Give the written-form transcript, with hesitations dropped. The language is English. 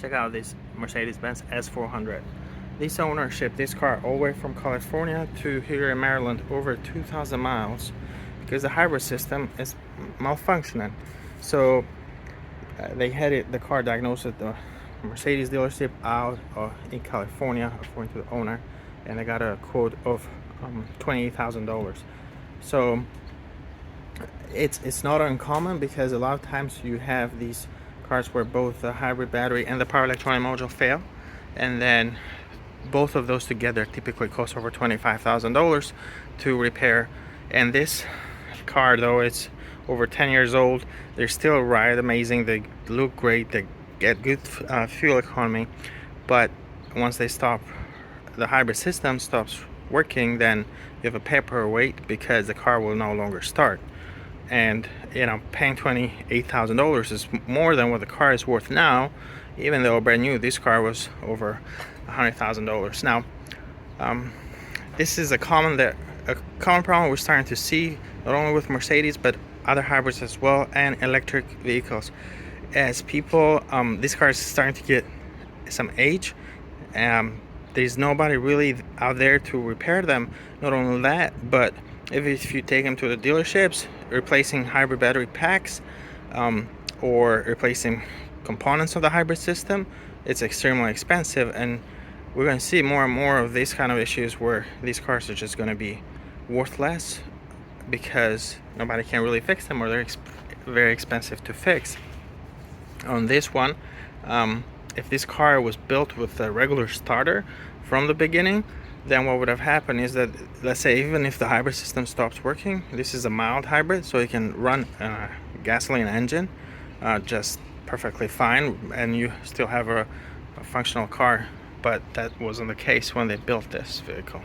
Check out this Mercedes-Benz S400. This owner shipped this car all the way from California to here in Maryland, over 2,000 miles, because the hybrid system is malfunctioning. So they had the car diagnosed at the Mercedes dealership out in California, according to the owner, and they got a quote of $28,000. So it's not uncommon, because a lot of times you have these cars where both the hybrid battery and the power electronic module fail, and then both of those together typically cost over $25,000 to repair. And this car, though it's over 10 years old, they're still ride amazing, they look great, they get good fuel economy, but once they stop, the hybrid system stops working, then you have a paperweight because the car will no longer start. And you know, paying $28,000 is more than what the car is worth now, even though brand new. This car was over $100,000. Now, this is a common problem we're starting to see, not only with Mercedes but other hybrids as well, and electric vehicles. As people, this car is starting to get some age. There's nobody really out there to repair them. Not only that, but if you take them to the dealerships, replacing hybrid battery packs or replacing components of the hybrid system, it's extremely expensive. And we're going to see more and more of these kind of issues where these cars are just going to be worthless because nobody can really fix them, or they're very expensive to fix. On this one, if this car was built with a regular starter from the beginning, then what would have happened is that, let's say, even if the hybrid system stops working, this is a mild hybrid, so it can run a gasoline engine just perfectly fine, and you still have a functional car. But that wasn't the case when they built this vehicle.